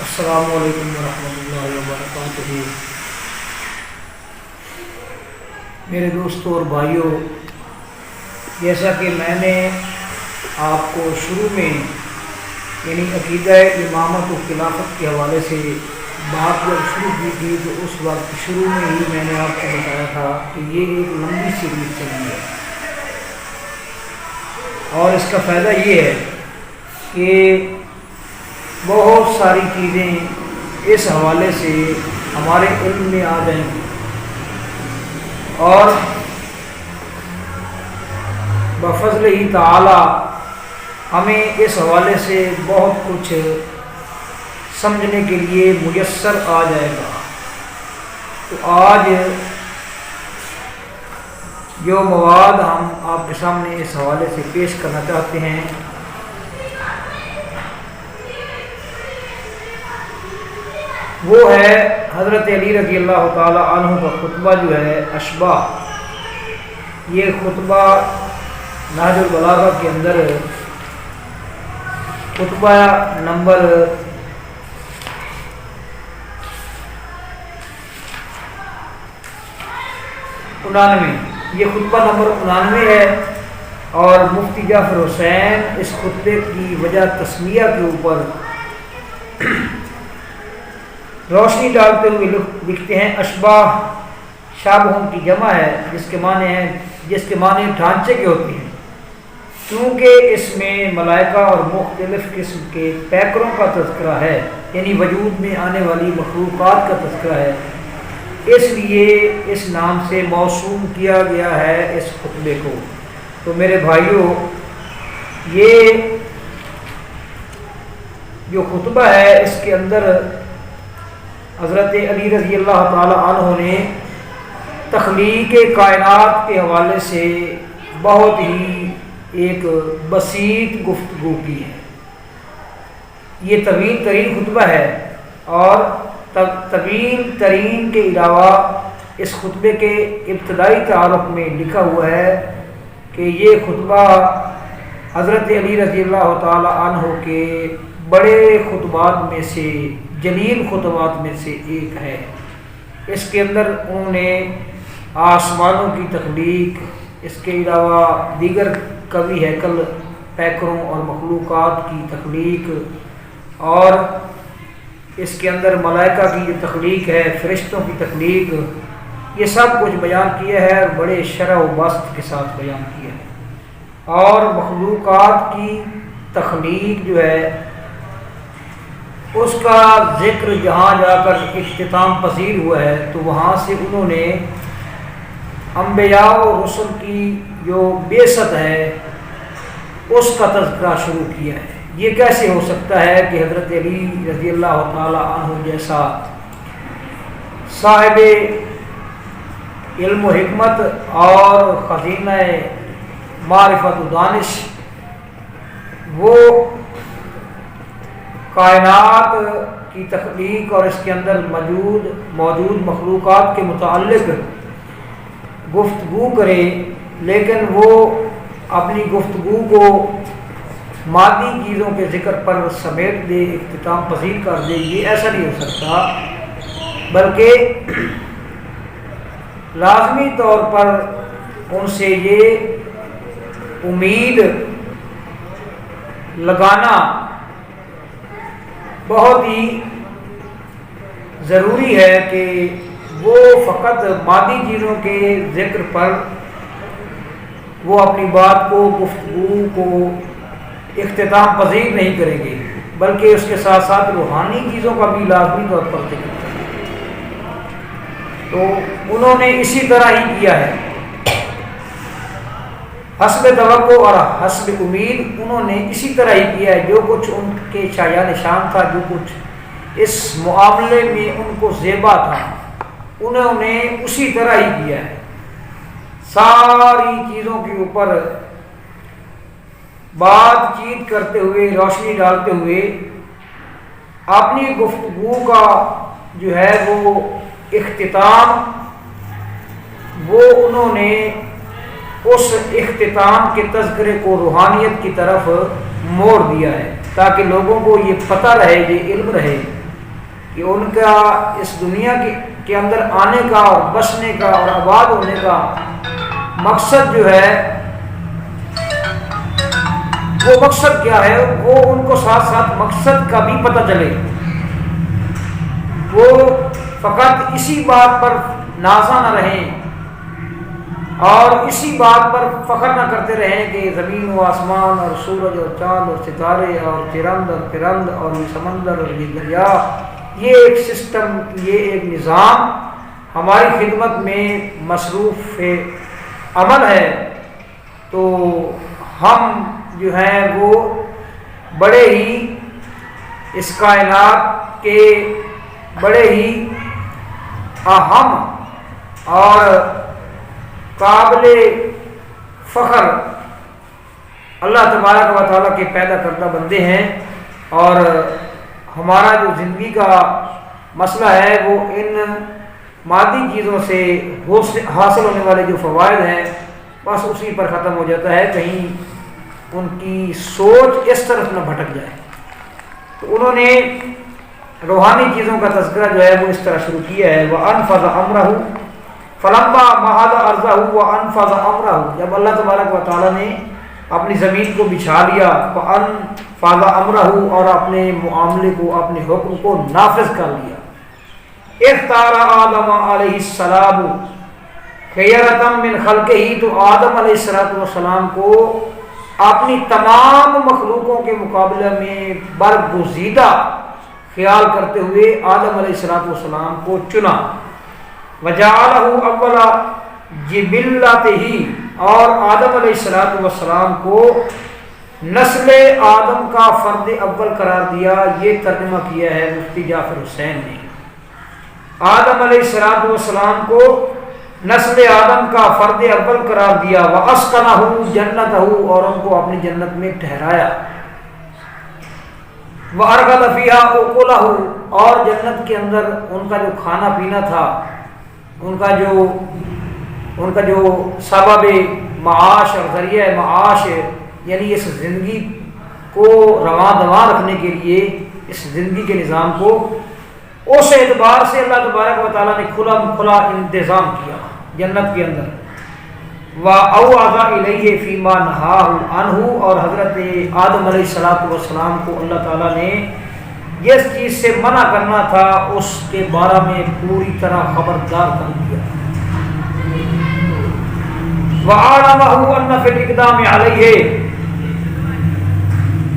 السلام علیکم ورحمۃ اللہ وبرکاتہ۔ میرے دوستوں اور بھائیوں، جیسا کہ میں نے آپ کو شروع میں یعنی عقیدہ امامت و خلافت کے حوالے سے بات جب شروع کی تھی تو اس وقت شروع میں ہی میں نے آپ کو بتایا تھا کہ یہ ایک لمبی سیریز چلی ہے اور اس کا فائدہ یہ ہے کہ بہت ساری چیزیں اس حوالے سے ہمارے علم میں آ جائیں گی اور بفضل ہی تعالی ہمیں اس حوالے سے بہت کچھ سمجھنے کے لیے میسر آ جائے گا۔ تو آج جو مواد ہم آپ کے سامنے اس حوالے سے پیش کرنا چاہتے ہیں وہ ہے حضرت علی رضی اللہ تعالی عنہ کا خطبہ جو ہے اشباح۔ یہ خطبہ نہج البلاغہ کے اندر خطبہ نمبر 99، یہ خطبہ نمبر 99 ہے اور مفتی جعفر حسین اس خطبے کی وجہ تسمیہ کے اوپر روشنی ڈالتے ہوئے لکھتے ہیں اشباح شابہوں کی جمع ہے جس کے معنی ڈھانچے کے ہوتے ہیں، کیونکہ اس میں ملائکہ اور مختلف قسم کے پیکروں کا تذکرہ ہے، یعنی وجود میں آنے والی مخلوقات کا تذکرہ ہے، اس لیے اس نام سے موسوم کیا گیا ہے اس خطبے کو۔ تو میرے بھائیوں، یہ جو خطبہ ہے اس کے اندر حضرت علی رضی اللہ تعالی عنہ نے تخلیق کائنات کے حوالے سے بہت ہی ایک بسیط گفتگو کی ہے۔ یہ طویل ترین خطبہ ہے اور طویل ترین کے علاوہ اس خطبے کے ابتدائی تعارف میں لکھا ہوا ہے کہ یہ خطبہ حضرت علی رضی اللہ تعالی عنہ کے بڑے خطبات میں سے جلیل خطبات میں سے ایک ہے۔ اس کے اندر انہوں نے آسمانوں کی تخلیق، اس کے علاوہ دیگر قوی ہیکل پیکروں اور مخلوقات کی تخلیق اور اس کے اندر ملائکہ کی جو تخلیق ہے، فرشتوں کی تخلیق، یہ سب کچھ بیان کیا ہے اور بڑے شرح و بسط کے ساتھ بیان کیا ہے۔ اور مخلوقات کی تخلیق جو ہے اس کا ذکر جہاں جا کر اختتام پذیر ہوا ہے تو وہاں سے انہوں نے انبیاء و رسل کی جو بعثت ہے اس کا تذکرہ شروع کیا ہے۔ یہ کیسے ہو سکتا ہے کہ حضرت علی رضی اللہ تعالی عنہ جیسا صاحب علم و حکمت اور خزینہ معرفت و دانش وہ کائنات کی تخلیق اور اس کے اندر موجود مخلوقات کے متعلق گفتگو کرے، لیکن وہ اپنی گفتگو کو مادی چیزوں کے ذکر پر سمیٹ دے، اختتام پذیر کر دے، یہ ایسا نہیں ہو سکتا، بلکہ لازمی طور پر ان سے یہ امید لگانا بہت ہی ضروری ہے کہ وہ فقط مادی چیزوں کے ذکر پر وہ اپنی بات کو، گفتگو کو اختتام پذیر نہیں کریں گے، بلکہ اس کے ساتھ ساتھ روحانی چیزوں کا بھی لازمی طور پر ذکر کریں گے۔ تو انہوں نے اسی طرح ہی کیا ہے، حسب توقع اور حسب امید انہوں نے اسی طرح ہی کیا ہے۔ جو کچھ ان کے شایع نشان تھا، جو کچھ اس معاملے میں ان کو زیبا تھا، انہوں نے اسی طرح ہی کیا ہے۔ ساری چیزوں کے اوپر بات چیت کرتے ہوئے، روشنی ڈالتے ہوئے اپنی گفتگو کا جو ہے وہ اختتام وہ انہوں نے اس اختتام کے تذکرے کو روحانیت کی طرف موڑ دیا ہے، تاکہ لوگوں کو یہ پتہ رہے، یہ علم رہے کہ ان کا اس دنیا کے اندر آنے کا اور بسنے کا اور آباد ہونے کا مقصد جو ہے وہ مقصد کیا ہے، وہ ان کو ساتھ ساتھ مقصد کا بھی پتہ چلے، وہ فقط اسی بات پر نازا نہ رہیں اور اسی بات پر فخر نہ کرتے رہیں کہ زمین و آسمان اور سورج اور چاند اور ستارے اور چرند اور پرند اور یہ سمندر اور یہ دریا، یہ ایک سسٹم، یہ ایک نظام ہماری خدمت میں مصروف عمل ہے، تو ہم جو ہیں وہ بڑے ہی اس کائنات کے بڑے ہی اہم اور قابل فخر اللہ تبارک و تعالیٰ کے پیدا کردہ بندے ہیں، اور ہمارا جو زندگی کا مسئلہ ہے وہ ان مادی چیزوں سے حاصل ہونے والے جو فوائد ہیں بس اسی پر ختم ہو جاتا ہے، کہیں ان کی سوچ اس طرف نہ بھٹک جائے۔ تو انہوں نے روحانی چیزوں کا تذکرہ جو ہے وہ اس طرح شروع کیا ہے، وَأَنفَذَ أَمْرَهُ فَلَمَّا مَهَدَ أَرْضَهُ وَأَنفَذَ أَمْرَهُ، جب اللہ تبارک و تعالیٰ نے اپنی زمین کو بچھا لیا، فَأَنفَذَ أَمْرَهُ، اور اپنے معاملے کو، اپنے حکم کو نافذ کر لیا، اختار آدم علیہ السلام خیرۃ من خلقہ، تو آدم علیہ السلام کو اپنی تمام مخلوقوں کے مقابلے میں برگزیدہ خیال کرتے ہوئے آدم علیہ السلام کو چنا، وجعلہ اول جبلتہ، اور آدم علیہ السلام کو نسل آدم کا فرد اول قرار دیا۔ یہ ترجمہ کیا ہے مفتی جعفر حسین نے، آدم علیہ السلام کو نسل آدم کا فرد اول قرار دیا، وَأَسْكَنَهُ جَنَّتَهُ، اور ان کو اپنی جنت میں ٹھہرایا، وَأَرْغَدَ فِيهَا أُكُلَهُ، اور جنت کے اندر ان کا جو کھانا پینا تھا، ان کا جو سبب معاش اور ذریعہ معاش، یعنی اس زندگی کو رواں دواں رکھنے کے لیے، اس زندگی کے نظام کو، اس اعتبار سے اللہ تبارک و تعالیٰ نے کھلا انتظام کیا جنت کے اندر، وَأَوْعَظَ إِلَيْهِ فِي مَا نَهَاهُ عَنْهُ، اور حضرت آدم علیہ السلام کو اللہ تعالیٰ نے جس چیز سے منع کرنا تھا اس کے بارے میں پوری طرح خبردار کر دیا، وَأَعْلَمَهُ أَنَّ فِي الْإِقْدَامِ عَلَيْهِ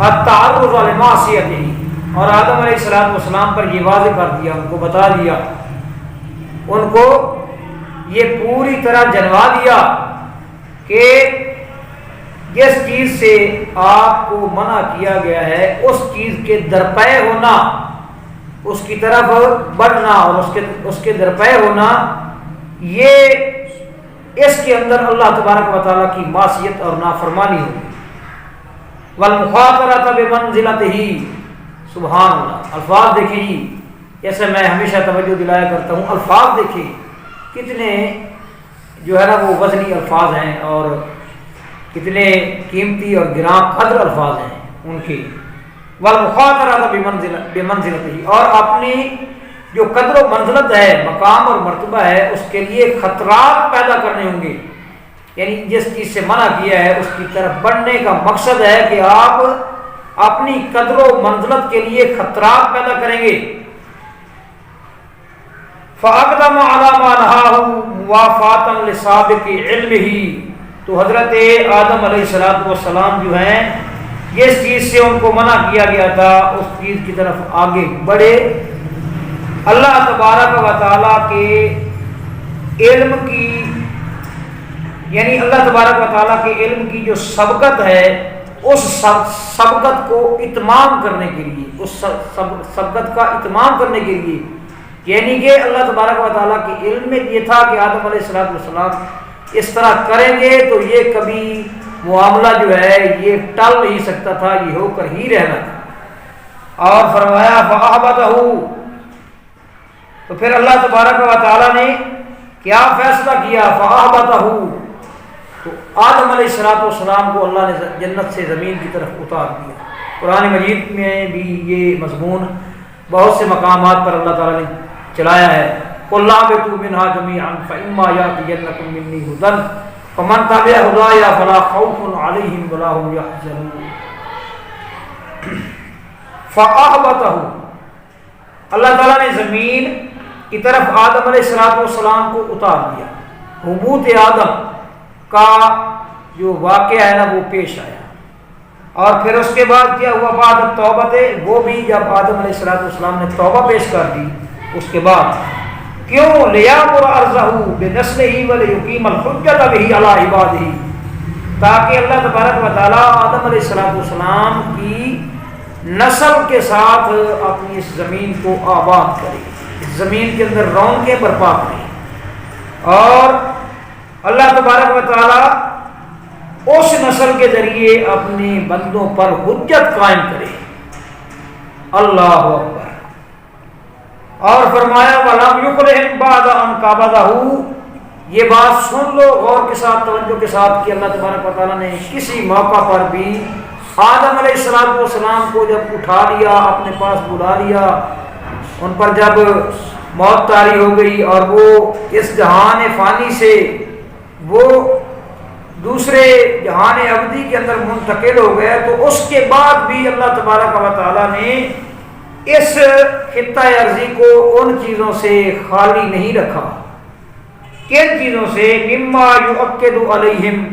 التَّعَرُّضَ لِمَعْصِيَتِهِ، اور آدم علیہ السلام پر یہ واضح کر دیا، ان کو بتا دیا، ان کو یہ پوری طرح جنوا دیا کہ جس چیز سے آپ کو منع کیا گیا ہے اس چیز کے درپے ہونا، اس کی طرف بڑھنا اور اس کے درپے ہونا، یہ اس کے اندر اللہ تبارک و تعالیٰ کی معصیت اور نافرمانی ہوگی۔ وَالْمُخَاطَرَةَ بِمَنْزِلَتِهِ، سبحان اللہ، الفاظ دیکھیں جی، جیسے میں ہمیشہ توجہ دلایا کرتا ہوں، الفاظ دیکھیں کتنے جو ہے نا وہ وزنی الفاظ ہیں اور کتنے قیمتی اور گراں قدر الفاظ ہیں ان کے، وَالْمُخَاطَرَةَ بِمَنْزِلَتِهِ، اور اپنی جو قدر و منزلت ہے، مقام اور مرتبہ ہے، اس کے لیے خطرات پیدا کرنے ہوں گے، یعنی جس چیز سے منع کیا ہے اس کی طرف بڑھنے کا مقصد ہے کہ آپ اپنی قدر و منزلت کے لیے خطرات پیدا کریں گے۔ فَأَقْدَمَ عَلَى مَا نَهَاهُ مُوَافَاةً لِسَابِقِ عِلْمِهِ، تو حضرت آدم علیہ السلام جو ہیں جس چیز سے ان کو منع کیا گیا تھا اس چیز کی طرف آگے بڑھے، اللہ تبارک و تعالیٰ کے علم کی، یعنی اللہ تبارک و تعالیٰ کے علم کی جو سبقت ہے اس سبقت کو اتمام کرنے کے لیے، اس سبقت کا اتمام کرنے کے لیے، یعنی کہ اللہ تبارک و تعالیٰ کے علم میں یہ تھا کہ آدم علیہ السلام اس طرح کریں گے تو یہ کبھی معاملہ جو ہے یہ ٹل نہیں سکتا تھا، یہ ہو کر ہی رہنا تھا، اور فرمایا فَأَحْبَطَهُ، تو پھر اللہ تبارک و تعالیٰ نے کیا فیصلہ کیا، فَأَحْبَطَهُ، تو آدم علیہ السلام کو اللہ نے جنت سے زمین کی طرف اتار دیا۔ قرآن مجید میں بھی یہ مضمون بہت سے مقامات پر اللہ تعالیٰ نے چلایا ہے. قُلْ اهْبِطُوا مِنْهَا جَمِيعًا فَإِمَّا يَأْتِيَنَّكُم مِّنِّي هُدًى فَمَن تَبِعَ هُدَايَ فَلَا خَوْفٌ عَلَيْهِمْ وَلَا هُمْ يَحْزَنُونَ. فَأَهْبَطَهُ، اللہ تعالیٰ نے زمین کی طرف آدم علیہ السلام کو اتار دیا. حبوط آدم کا جو واقعہ ہے نا وہ پیش آیا. اور پھر اس کے بعد کیا ہوا؟ بعد توبہ تھے وہ بھی جب آدم علیہ السلام نے توبہ پیش کر دی اس کے بعد کیوں لیامر ارضہ بنسلہ ولیقیم الحجۃ بہ علی عبادہ، تاکہ اللہ تبارک و تعالی آدم علیہ السلام کی نسل کے ساتھ اپنی اس زمین کو آباد کرے، اس زمین کے اندر رونقیں برپا کرے، اور اللہ تبارک و تعالی اس نسل کے ذریعے اپنے بندوں پر حجت قائم کرے. اللہ اکبر. اور فرمایا وَلَمْ يُخْلِهِمْ بَعْدَ أَنْ قَبَضَهُ، یہ بات سن لو غور کے ساتھ، توجہ کے ساتھ، کہ اللہ تبارک و تعالیٰ نے کسی موقع پر بھی آدم علیہ السلام کو جب اٹھا لیا، اپنے پاس بلا لیا، ان پر جب موت طاری ہو گئی اور وہ اس جہان فانی سے وہ دوسرے جہان ابدی کے اندر منتقل ہو گئے، تو اس کے بعد بھی اللہ تبارک و تعالیٰ نے اس خطہ ارضی کو ان چیزوں سے خالی نہیں رکھا. کن چیزوں سے؟ مما یؤکد علیہم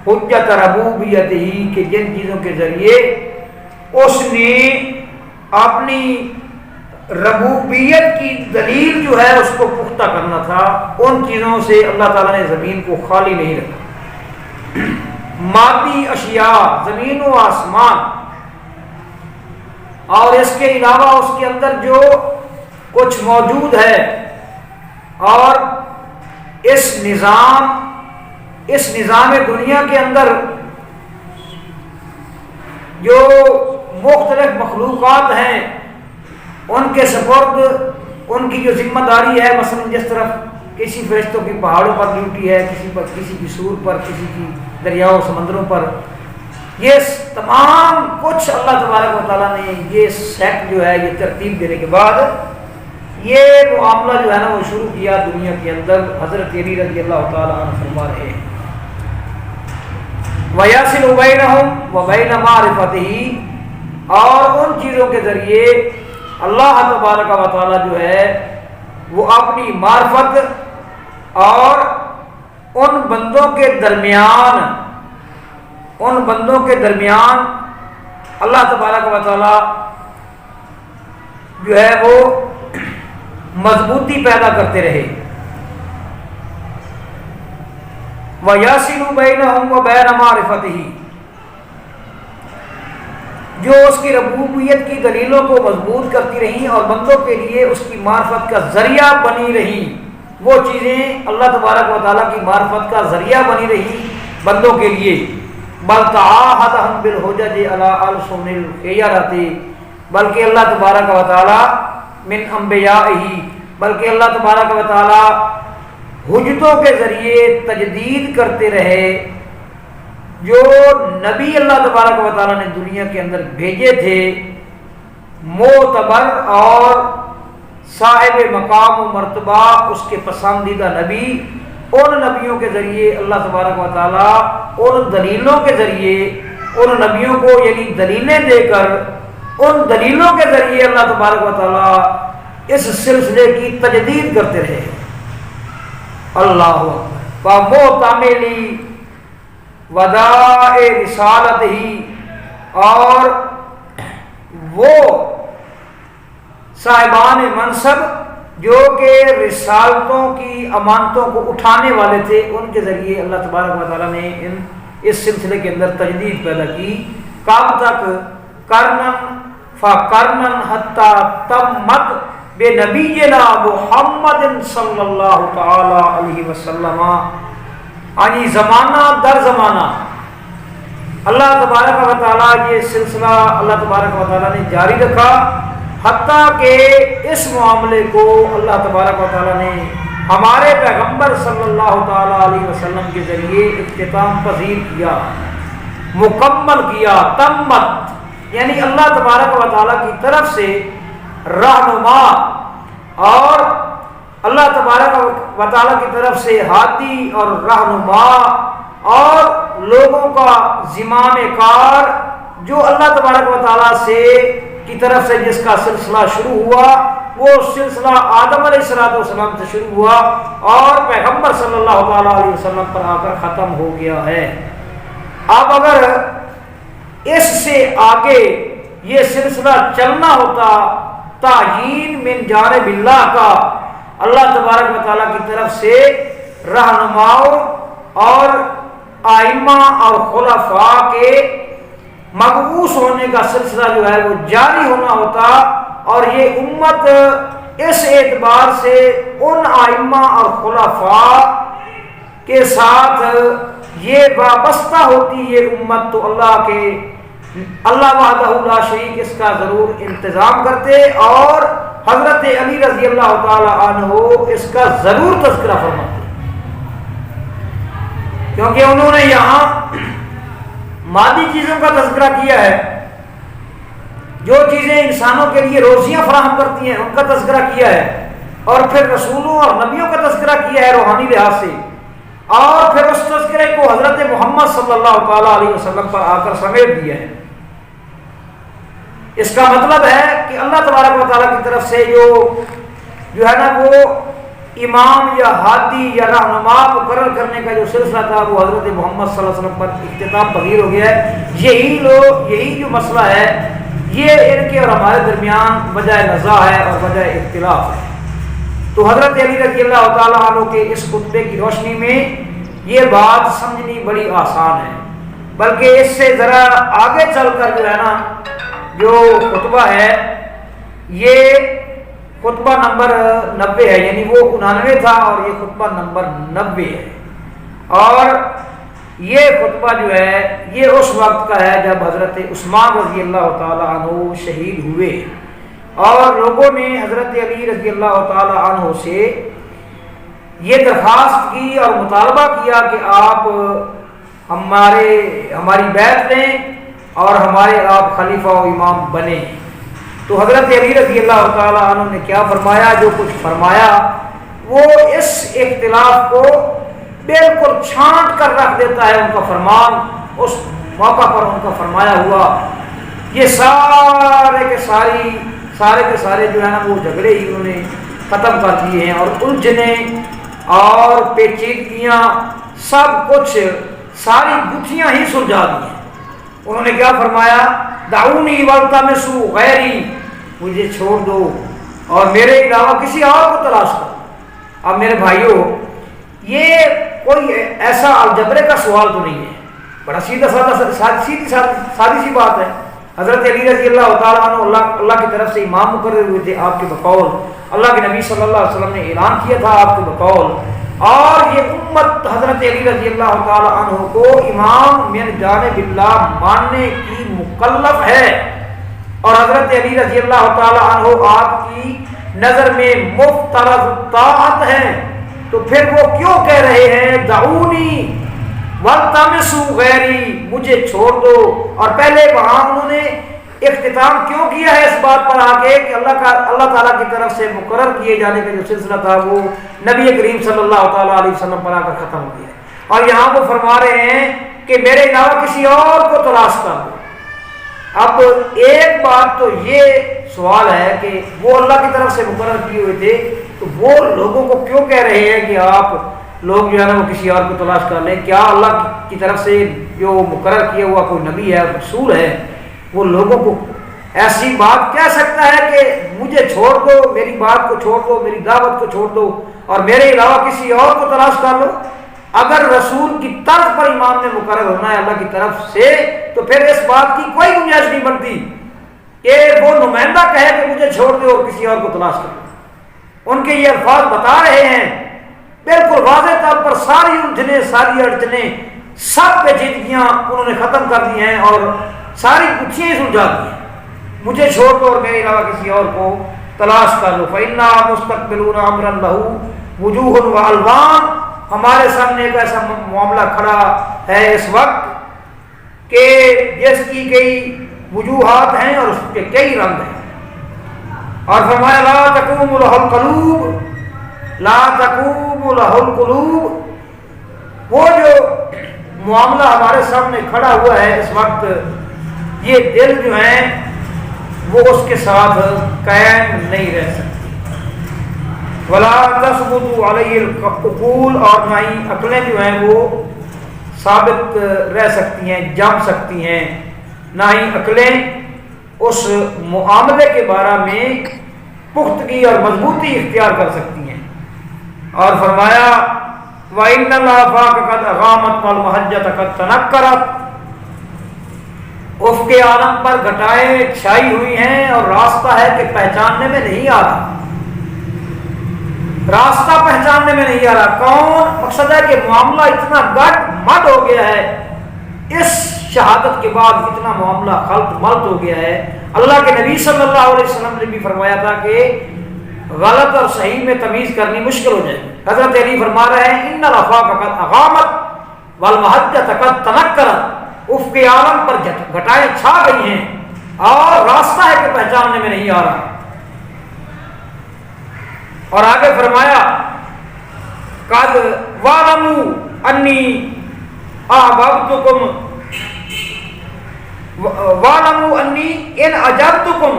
حجت ربوبیتہ، کہ جن چیزوں کے ذریعے اس نے اپنی ربوبیت کی دلیل جو ہے اس کو پختہ کرنا تھا، ان چیزوں سے اللہ تعالیٰ نے زمین کو خالی نہیں رکھا. مادی اشیاء، زمین و آسمان، اور اس کے علاوہ اس کے اندر جو کچھ موجود ہے، اور اس نظام دنیا کے اندر جو مختلف مخلوقات ہیں ان کے سپرد ان کی جو ذمہ داری ہے، مثلا جس طرف کسی فرشتوں کی پہاڑوں پر ڈیوٹی ہے، کسی کی سور پر، کسی کی دریاؤں سمندروں پر، یہ تمام کچھ اللہ تبارک و تعالیٰ نے یہ سیٹ جو ہے، یہ ترتیب دینے کے بعد یہ معاملہ جو ہے نا وہ شروع کیا دنیا کے اندر. حضرت علی رضی اللہ تعالیٰ عنہ فرما رہے ہیں وَيَصِلُ بَيْنَهُمْ وَبَيْنَ مَعْرِفَتِهِ، اور ان چیزوں کے ذریعے اللہ تبارک و تعالیٰ جو ہے وہ اپنی معرفت اور ان بندوں کے درمیان اللہ تبارک و تعالیٰ جو ہے وہ مضبوطی پیدا کرتے رہے. وَيَصِلُ بَيْنَهُمْ وَبَيْنَ مَعْرِفَتِهِ، جو اس کی ربوبیت کی دلیلوں کو مضبوط کرتی رہیں اور بندوں کے لیے اس کی معرفت کا ذریعہ بنی رہیں. وہ چیزیں اللہ تبارک و تعالیٰ کی معرفت کا ذریعہ بنی رہیں بندوں کے لیے. بل تعاہدہم بالحجج علی السن الخیرۃ، بلکہ اللہ تبارک و تعالیٰ من انبیائہ، بلکہ اللہ تبارک و تعالیٰ حجتوں کے ذریعے تجدید کرتے رہے. جو نبی اللہ تبارک و تعالیٰ نے دنیا کے اندر بھیجے تھے، معتبر اور صاحب مقام و مرتبہ، اس کے پسندیدہ نبی، ان نبیوں کے ذریعے اللہ تبارک و تعالیٰ ان دلیلوں کے ذریعے ان نبیوں کو یعنی دلیلیں دے کر ان دلیلوں کے ذریعے اللہ تبارک و تعالیٰ اس سلسلے کی تجدید کرتے رہے. اللہ وَمُعْتَمِلِ وَدَاءِ رِسَالَتِهِ، اور وہ صاحبان منصب جو کہ رسالتوں کی امانتوں کو اٹھانے والے تھے، ان کے ذریعے اللہ تبارک و تعالیٰ نے اس سلسلے کے اندر تجدید پیدا کی. کب تک؟ کرنن فَقَرْنًا حَتَّى تَمَّتْ بِنَبِيِّنَا محمد صلی اللہ تعالی علیہ وسلم، یعنی زمانہ در زمانہ اللہ تبارک و تعالیٰ یہ سلسلہ اللہ تبارک و تعالیٰ نے جاری رکھا، حتیٰ کہ اس معاملے کو اللہ تبارک و تعالیٰ نے ہمارے پیغمبر صلی اللہ تعالیٰ علیہ وسلم کے ذریعے اختتام پذیر کیا، مکمل کیا. تمت یعنی اللہ تبارک و تعالیٰ کی طرف سے رہنما اور اللہ تبارک و تعالیٰ کی طرف سے ہادی اور رہنما اور لوگوں کا زمام کار جو اللہ تبارک و تعالیٰ سے کی طرف سے جس کا سلسلہ شروع ہوا وہ سلسلہ آدم علیہ السلام سے شروع ہوا اور پیغمبر صلی اللہ تعالیٰ علیہ وسلم پر آ کر ختم ہو گیا ہے۔ اب اگر اس سے آگے یہ سلسلہ چلنا ہوتا تعیین من جانب اللہ کا، اللہ تبارک و تعالیٰ کی طرف سے رہنماؤں اور ائمہ اور خلفاء کے مبعوث ہونے کا سلسلہ جو ہے وہ جاری ہونا ہوتا، اور یہ امت اس اعتبار سے ان ائمہ اور خلفاء کے ساتھ یہ وابستہ ہوتی یہ امت، تو اللہ وحدہ لا شریک اس کا ضرور انتظام کرتے اور حضرت علی رضی اللہ تعالی عنہ اس کا ضرور تذکرہ فرماتے، کیونکہ انہوں نے یہاں مادی چیزوں کا تذکرہ کیا ہے، جو چیزیں انسانوں کے لیے روزیاں فراہم کرتی ہیں ان کا تذکرہ کیا ہے، اور پھر رسولوں اور نبیوں کا تذکرہ کیا ہے روحانی لحاظ سے، اور پھر اس تذکرے کو حضرت محمد صلی اللہ تعالیٰ علیہ وسلم پر آ کر سمیٹ دیا ہے۔ اس کا مطلب ہے کہ اللہ تبارک و تعالیٰ کی طرف سے جو ہے نا وہ امام یا ہادی یا رہنما مقرر کرنے کا جو سلسلہ تھا وہ حضرت محمد صلی اللہ علیہ وسلم پر اختتام پذیر ہو گیا ہے۔ یہی جو مسئلہ ہے یہ ان کے اور ہمارے درمیان وجہ نزاع ہے اور وجہ اختلاف ہے۔ تو حضرت علی رضی اللہ تعالیٰ عنہ کے اس خطبے کی روشنی میں یہ بات سمجھنی بڑی آسان ہے، بلکہ اس سے ذرا آگے چل کر جو ہے نا جو خطبہ ہے یہ خطبہ نمبر 90 ہے، یعنی وہ 99 تھا اور یہ خطبہ نمبر 90 ہے، اور یہ خطبہ جو ہے یہ اس وقت کا ہے جب حضرت عثمان رضی اللہ تعالیٰ عنہ شہید ہوئے، اور لوگوں نے حضرت علی رضی اللہ تعالیٰ عنہ سے یہ درخواست کی اور مطالبہ کیا کہ آپ ہماری بیعت لیں اور ہمارے آپ خلیفہ و امام بنیں۔ تو حضرت علی رضی اللہ تعالیٰ عنہ نے کیا فرمایا؟ جو کچھ فرمایا وہ اس اختلاف کو بالکل چھانٹ کر رکھ دیتا ہے۔ ان کا فرمان اس موقع پر ان کا فرمایا ہوا یہ سارے کے سارے جو ہے نا وہ جھگڑے ہی انہوں نے ختم کر دیے ہیں، اور الجھنیں اور پیچیدگیاں سب کچھ ساری گتھیاں ہی سلجھا دی ہیں۔ انہوں نے کیا فرمایا؟ دعونی والتمسوا غیری، مجھے چھوڑ دو اور میرے علاوہ کسی اور کو تلاش کرو۔ اب میرے بھائیوں یہ کوئی ایسا الجبرے کا سوال تو نہیں ہے، بڑا سیدھی سی بات ہے۔ حضرت علی رضی اللہ تعالیٰ عنہ اللہ کی طرف سے امام مقرر ہوئے تھے آپ کے بقول، اللہ کے نبی صلی اللہ علیہ وسلم نے اعلان کیا تھا آپ کے بقول، اور یہ امت حضرت علی رضی اللہ تعالیٰ عنہ کو امام من جانب اللہ ماننے کی مکلف ہے، اور حضرت علی رضی اللہ تعالیٰ عنہ آپ کی نظر میں مفترض طاعت ہیں، تو پھر وہ کیوں کہہ رہے ہیں دعونی والتمسوا غیری، مجھے چھوڑ دو؟ اور پہلے وہاں انہوں نے اختتام کیوں کیا ہے اس بات پر آگے کہ اللہ تعالیٰ کی طرف سے مقرر کیے جانے کا جو سلسلہ تھا وہ نبی کریم صلی اللہ تعالیٰ علیہ وسلم پر آ کر ختم ہو گیا، اور یہاں وہ فرما رہے ہیں کہ میرے علاوہ کسی اور کو تلاش کر دو۔ اب ایک بات تو یہ سوال ہے کہ وہ اللہ کی طرف سے مقرر کیے ہوئے تھے، تو وہ لوگوں کو کیوں کہہ رہے ہیں کہ آپ لوگ جو ہے نا وہ کسی اور کو تلاش کر لیں؟ کیا اللہ کی طرف سے جو مقرر کیا ہوا کوئی نبی ہے، رسول ہے، وہ لوگوں کو ایسی بات کہہ سکتا ہے کہ مجھے چھوڑ دو، میری بات کو چھوڑ دو، میری دعوت کو چھوڑ دو اور میرے علاوہ کسی اور کو تلاش کر لو؟ اگر رسول کی طرف پر امام نے مقرر ہونا ہے اللہ کی طرف سے، تو پھر اس بات کی کوئی گنجائش نہیں بنتی کہ وہ نمائندہ کہے کہ مجھے چھوڑ دو اور کسی اور کو تلاش کر لو۔ ان کے یہ الفاظ بتا رہے ہیں بالکل واضح طور پر ساری الجھنیں، ساری اڑچنیں، سب پیچیدگیاں انہوں نے ختم کر دی ہیں اور ساری گتھیاں سلجھا دی ہیں۔ مجھے چھوڑ دو اور میرے علاوہ کسی اور کو تلاش کر لو۔ فَإِنَّا مُسْتَقْبِلُونَ أَمْرًا لَهُ وُجُوهٌ وَأَلْوَانٌ، ہمارے سامنے ایک ایسا معاملہ کھڑا ہے اس وقت کہ جس کی کئی وجوہات ہیں اور اس کے کئی رنگ ہیں۔ اور فرمایا لا تقوم لہ القلوب، لا تقوم لہ القلوب، وہ جو معاملہ ہمارے سامنے کھڑا ہوا ہے اس وقت، یہ دل جو ہیں وہ اس کے ساتھ قائم نہیں رہ سکتی۔ ولا تثبت علیہ العقول، اور نہ ہی عقلیں جو ہیں وہ ثابت رہ سکتی ہیں، جم سکتی ہیں، نہ ہی عقلیں اس معاملے کے بارے میں پختگی اور مضبوطی اختیار کر سکتی ہیں۔ اور فرمایا وَإِنَّ الْآفَاقَ قَدْ أَغَامَتْ وَالْمَحَجَّةَ قَدْ تَنَكَّرَتْ، افق عالم پر گھٹائیں چھائی ہوئی ہیں اور راستہ ہے کہ پہچاننے میں نہیں آ رہا، راستہ پہچاننے میں نہیں آ رہا۔ کون؟ مقصد ہے کہ معاملہ اتنا گٹ مٹ ہو گیا ہے، اس شہادت کے بعد اتنا معاملہ خلط ملط ہو گیا ہے۔ اللہ کے نبی صلی اللہ علیہ وسلم نے بھی فرمایا تھا کہ غلط اور صحیح میں تمیز کرنی مشکل ہو جائے گی۔ حضرت علی فرما رہے ہیں ان الآفاق قد اغامت والمحجۃ قد تنکرت، افق عالم پر گھٹائیں چھا گئی ہیں اور راستہ ہے کہ پہچاننے میں نہیں آ رہا۔ اور آگے فرمایا قد وَاعْلَمُوا أَنِّي أَحْبَبْتُكُمْ وَاعْلَمُوا أَنِّي إِنْ أَجَبْتُكُمْ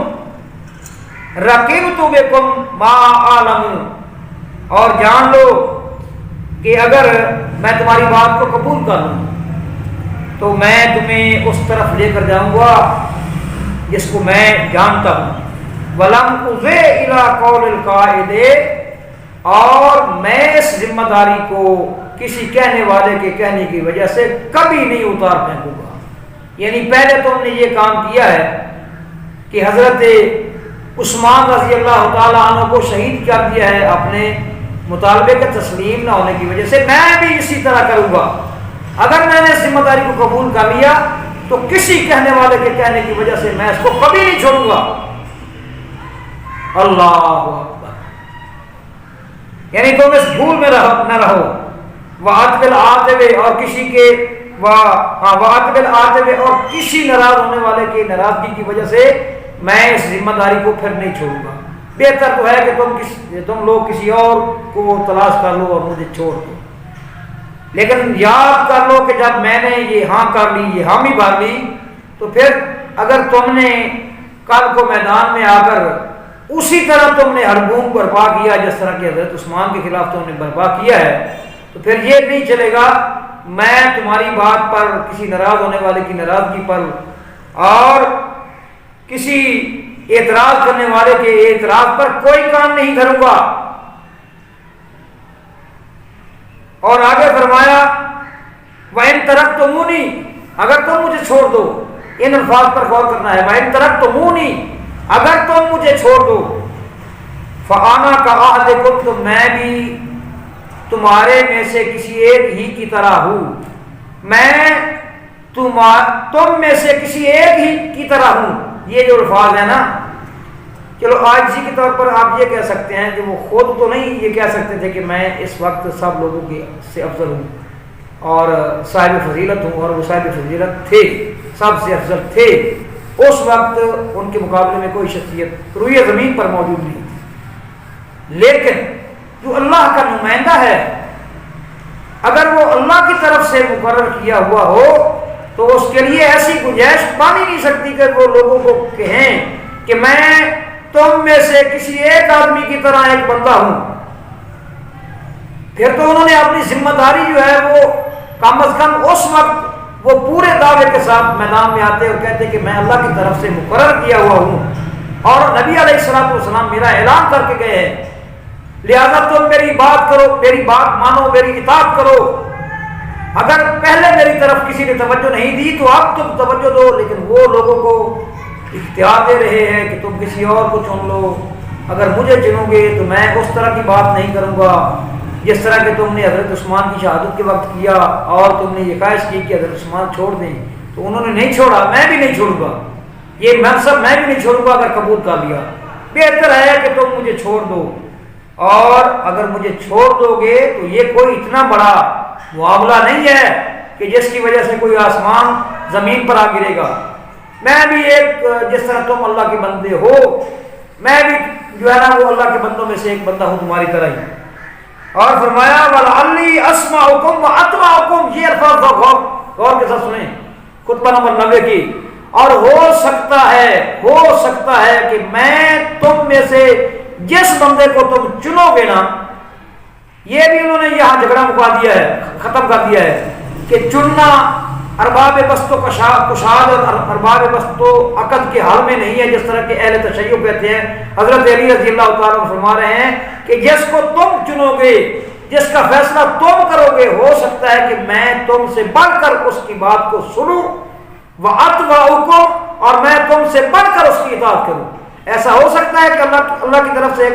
رَقِبْتُ بِكُمْ مَا أَعْلَمُ، اور جان لو کہ اگر میں تمہاری بات کو قبول کر لوں تو میں تمہیں اس طرف لے کر جاؤں گا جس کو میں جانتا ہوں۔ وَلَمْ أُضِعْ إِلَىٰ قَوْلِ الْقَائِلِ، اور میں اس ذمہ داری کو کسی کہنے والے کے کہنے کی وجہ سے کبھی نہیں اتار پھینکوں گا۔ یعنی پہلے تم نے یہ کام کیا ہے کہ حضرت عثمان رضی اللہ تعالیٰ عنہ کو شہید کر دیا ہے اپنے مطالبے کا تسلیم نہ ہونے کی وجہ سے، میں بھی اسی طرح کروں گا۔ اگر میں نے اس ذمہ داری کو قبول کر لیا تو کسی کہنے والے کے کہنے کی وجہ سے میں اس کو کبھی نہیں چھوڑوں گا۔ اللہ اکبر، یعنی تم اس بھول میں نہ رہو۔ وَعَدْبِ الْعَاتِبِ، اور کسی کے وَعَدْبِ الْعَاتِبِ، اور کسی ناراض ہونے والے کی ناراضگی کی وجہ سے میں اس ذمہ داری کو پھر نہیں چھوڑوں گا۔ بہتر تو ہے کہ تم لوگ کسی اور کو تلاش کر لو اور مجھے چھوڑ دو، لیکن یاد کر لو کہ جب میں نے یہ ہاں کر لی، یہ حامی بھر لی، تو پھر اگر تم نے کل کو میدان میں آ کر اسی طرح تم نے ہڑبونگ برپا کیا جس طرح کہ حضرت عثمان کے خلاف تم نے برپا کیا ہے، تو پھر یہ نہیں چلے گا میں تمہاری بات پر، کسی ناراض ہونے والے کی ناراضگی پر اور کسی اعتراض کرنے والے کے اعتراض پر کوئی کام نہیں کروں گا۔ اور آگے فرمایا وَإِن تَرَكْتُمُونِي، اگر تم مجھے چھوڑ دو، ان الفاظ پر غور کرنا ہے، وَإِن تَرَكْتُمُونِي، اگر تم مجھے چھوڑ دو، فَأَنَا كَأَحَدِكُمْ، تو میں بھی تمہارے میں سے کسی ایک ہی کی طرح ہوں، میں تم میں سے کسی ایک ہی کی طرح ہوں۔ یہ جو الفاظ ہے نا، چلو عاجزی کے طور پر آپ یہ کہہ سکتے ہیں کہ وہ خود تو نہیں یہ کہہ سکتے تھے کہ میں اس وقت سب لوگوں کے سے افضل ہوں اور صاحب فضیلت ہوں، اور وہ صاحب فضیلت تھے، سب سے افضل تھے۔ اس وقت ان کے مقابلے میں کوئی شخصیت روئے زمین پر موجود نہیں تھی، لیکن جو اللہ کا نمائندہ ہے، اگر وہ اللہ کی طرف سے مقرر کیا ہوا ہو تو اس کے لیے ایسی گنجائش بن ہی نہیں سکتی کہ وہ لوگوں کو کہیں کہ میں تم میں سے کسی ایک آدمی کی طرح ایک بندہ ہوں۔ پھر تو انہوں نے اپنی ذمہ داری جو ہے وہ کم از کم اس وقت وہ پورے دعوے کے ساتھ میدان میں آتے اور کہتے کہ میں اللہ کی طرف سے مقرر کیا ہوا ہوں اور نبی علیہ الصلوۃ والسلام میرا اعلان کر کے گئے ہیں، لہذا تم میری بات کرو، میری بات مانو، میری اطاعت کرو۔ اگر پہلے میری طرف کسی نے توجہ نہیں دی تو اب تم توجہ دو، لیکن وہ لوگوں کو اختیار دے رہے ہیں کہ تم کسی اور کو چن لو، اگر مجھے چنو گے تو میں اس طرح کی بات نہیں کروں گا جس طرح کہ تم نے حضرت عثمان کی شہادت کے وقت کیا، اور تم نے یہ خواہش کی کہ حضرت عثمان چھوڑ دیں تو انہوں نے نہیں چھوڑا، میں بھی نہیں چھوڑوں گا، یہ منصب میں بھی نہیں چھوڑوں گا اگر قبول کر لیا۔ بہتر ہے کہ تم مجھے چھوڑ دو، اور اگر مجھے چھوڑ دو گے تو یہ کوئی اتنا بڑا معاملہ نہیں ہے کہ جس کی وجہ سے کوئی آسمان زمین پر آ گرے گا۔ میں بھی ایک جس طرح تم اللہ کے بندے ہو میں بھی جو ہے نا وہ اللہ کے بندوں میں سے ایک بندہ ہوں تمہاری طرح ہی. اور فرمایا وَلَعَلِّي أَسْمَعُكُمْ وَأَطْمَعُكُمْ، یہ الفاظ غور کے ساتھ سنیں، خطبہ نمبر 90 کی. اور ہو سکتا ہے کہ میں تم میں سے جس بندے کو تم چنو گے نا، یہ بھی انہوں نے یہاں جھگڑا مکا دیا ہے، ختم کر دیا ہے کہ چننا ارباب بسط و کشاد اور ارباب بسط و عقد کے حال میں نہیں ہے، جس طرح کے اہل تشیع کہتے ہیں. حضرت علی رضی اللہ تعالیٰ عنہ فرما رہے ہیں کہ جس کو تم چنو گے، جس کا فیصلہ تم کرو گے، ہو سکتا ہے کہ میں تم سے بڑھ کر اس کی بات کو سنوں، وَأَطْوَعُكُمْ، اور میں تم سے بڑھ کر اس کی اطاعت کروں. ایسا ہو سکتا ہے کہ اللہ کی طرف سے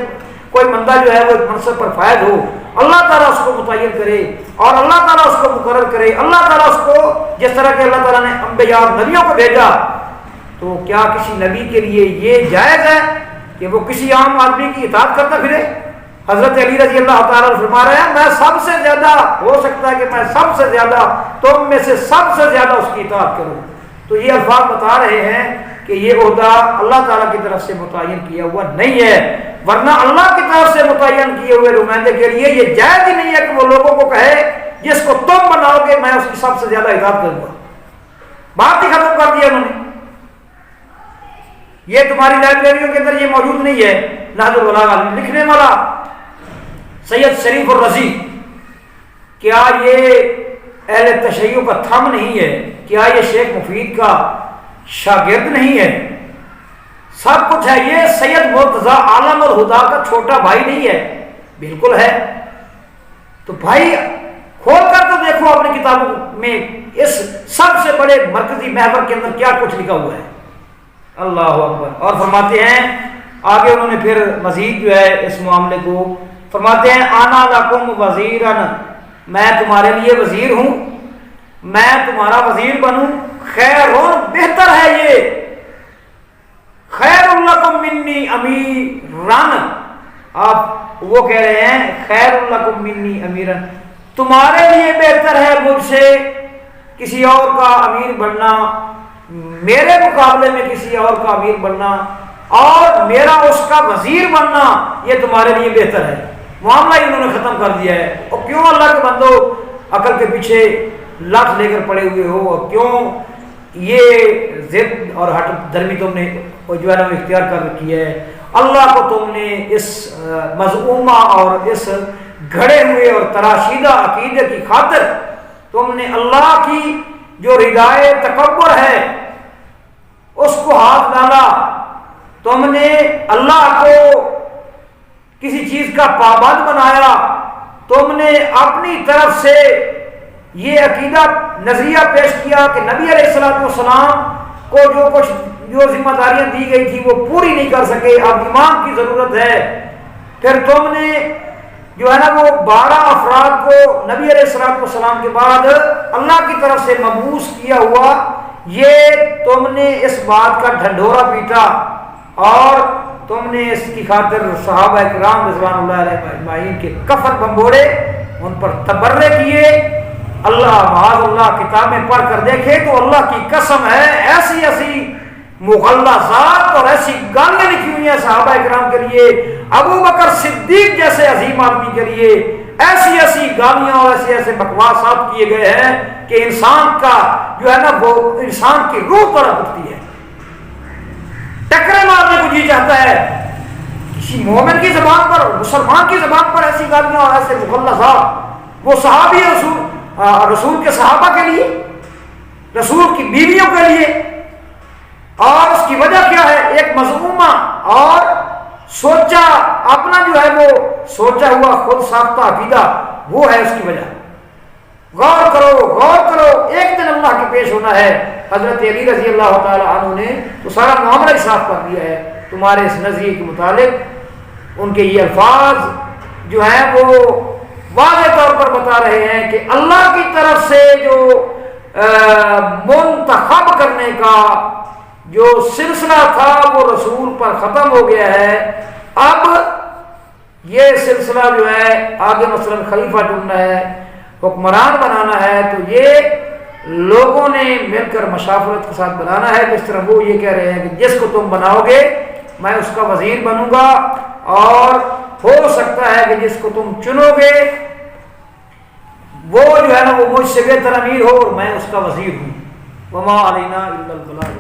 کوئی بندہ جو ہے وہ منصب پر فائز ہو، اللہ تعالیٰ اس کو متعین کرے اور اللہ تعالیٰ اس کو مقرر کرے، اللہ تعالیٰ اس کو جس طرح کہ اللہ تعالیٰ نے انبیاء نبیوں کو بھیجا. تو کیا کسی نبی کے لیے یہ جائز ہے کہ وہ کسی عام آدمی کی اطاعت کرتا پھرے؟ حضرت علی رضی اللہ تعالیٰ فرما رہے ہیں میں سب سے زیادہ، ہو سکتا ہے کہ میں سب سے زیادہ تم میں سے سب سے زیادہ اس کی اطاعت کروں. تو یہ الفاظ بتا رہے ہیں کہ یہ عہدہ اللہ تعالیٰ کی طرف سے متعین کیا ہوا نہیں ہے، ورنہ اللہ کی طرف سے متعین کیے ہوئے نمائندے کے لیے یہ جائز ہی نہیں ہے کہ وہ لوگوں کو کہے جس کو تم بناؤ گے میں اس کی سب سے زیادہ اطاعت کروں گا. بات ہی ختم کر دیا انہوں نے. یہ تمہاری لائبریریوں کے اندر یہ موجود نہیں ہے. نہج البلاغہ لکھنے والا سید شریف الرضی، کیا یہ اہل تشیع کا تھم نہیں ہے؟ کیا یہ شیخ مفید کا شاگرد نہیں ہے؟ سب کچھ ہے. یہ سید مرتضیٰ عالم الہدا کا چھوٹا بھائی نہیں ہے؟ بالکل ہے. تو بھائی کھول کر تو دیکھو اپنی کتابوں میں اس سب سے بڑے مرکزی محور کے اندر کیا کچھ لکھا ہوا ہے. اللہ اکبر. اور فرماتے ہیں آگے انہوں نے پھر مزید جو ہے اس معاملے کو فرماتے ہیں انا لکم وزیرا، میں تمہارے لیے وزیر ہوں، میں تمہارا وزیر بنوں. خیرون، بہتر ہے یہ، خیر لکم منی امیران. آپ وہ کہہ رہے ہیں خیر لکم منی امیران، تمہارے لیے بہتر ہے مجھ سے کسی اور کا امیر بننا، میرے مقابلے میں کسی اور کا امیر بننا اور میرا اس کا وزیر بننا، یہ تمہارے لیے بہتر ہے. معاملہ ہی انہوں نے ختم کر دیا ہے. اور کیوں اللہ کے بندو عقل کے پیچھے لاکھ لے کر پڑے ہوئے ہو، اور کیوں یہ ضد اور ہٹ درمی تم نے جو ہے نا اختیار کر رکھی ہے؟ اللہ کو تم نے اس مذمومہ اور اس گھڑے ہوئے اور تراشیدہ عقیدے کی خاطر تم نے اللہ کی جو ردائے تکبر ہے اس کو ہاتھ ڈالا. تم نے اللہ کو کسی چیز کا پابند بنایا. تم نے اپنی طرف سے یہ عقیدہ نظریہ پیش کیا کہ نبی علیہ السلام کو جو ذمہ داریاں دی گئی تھی وہ پوری نہیں کر سکے، اب امام کی ضرورت ہے. پھر تم نے جو ہے نا وہ 12 افراد کو نبی علیہ السلام کے بعد اللہ کی طرف سے مبعوث کیا ہوا، یہ تم نے اس بات کا ڈھنڈورا پیٹا اور تم نے اس کی خاطر صحابہ کرام رضوان اللہ علیہ اجمعین کے کفن بمبوڑے، ان پر تبرے کیے. اللہ معاذ اللہ کتابیں پڑھ کر دیکھے تو اللہ کی قسم ہے ایسی ایسی مغلظات اور ایسی گالیں لکھی ہوئی ہیں صحابہ کرام کے لیے، ابو بکر صدیق جیسے عظیم آدمی کے لیے ایسی ایسی گالیاں اور ایسے ایسے بکواسات کیے گئے ہیں کہ انسان کا جو ہے نا وہ انسان کی روح تڑپ اٹھتی ہے، ٹکرے مارنے کو جی چاہتا ہے. کسی مومن کی زبان پر، مسلمان کی زبان پر ایسی گالیاں اور ایسے مغلظات، وہ صحابی رسول کے صحابہ کے لیے، رسول کی بیویوں کے لیے. اور اس کی وجہ کیا ہے؟ ایک مذمومہ اور سوچا اپنا جو ہے وہ سوچا ہوا خود ساختہ عقیدہ، وہ ہے اس کی وجہ. غور کرو، ایک دن اللہ کے پیش ہونا ہے. حضرت علی رضی اللہ تعالی عنہ نے تو سارا معاملہ صاف کر دیا ہے تمہارے اس نظریے کے متعلق. ان کے یہ الفاظ جو ہیں وہ واضح طور پر بتا رہے ہیں کہ اللہ کی طرف سے جو منتخب کرنے کا جو سلسلہ تھا وہ رسول پر ختم ہو گیا ہے. اب یہ سلسلہ جو ہے آگے مثلا خلیفہ ڈھونڈنا ہے، حکمران بنانا ہے، تو یہ لوگوں نے مل کر مشاورت کے ساتھ بنانا ہے. جس طرح وہ یہ کہہ رہے ہیں کہ جس کو تم بناؤ گے میں اس کا وزیر بنوں گا، اور ہو سکتا ہے کہ جس کو تم چنو گے وہ جو ہے نا وہ مجھ سے بہتر امیر ہو اور میں اس کا وزیر ہوں۔ وما علینا الا البلاغ۔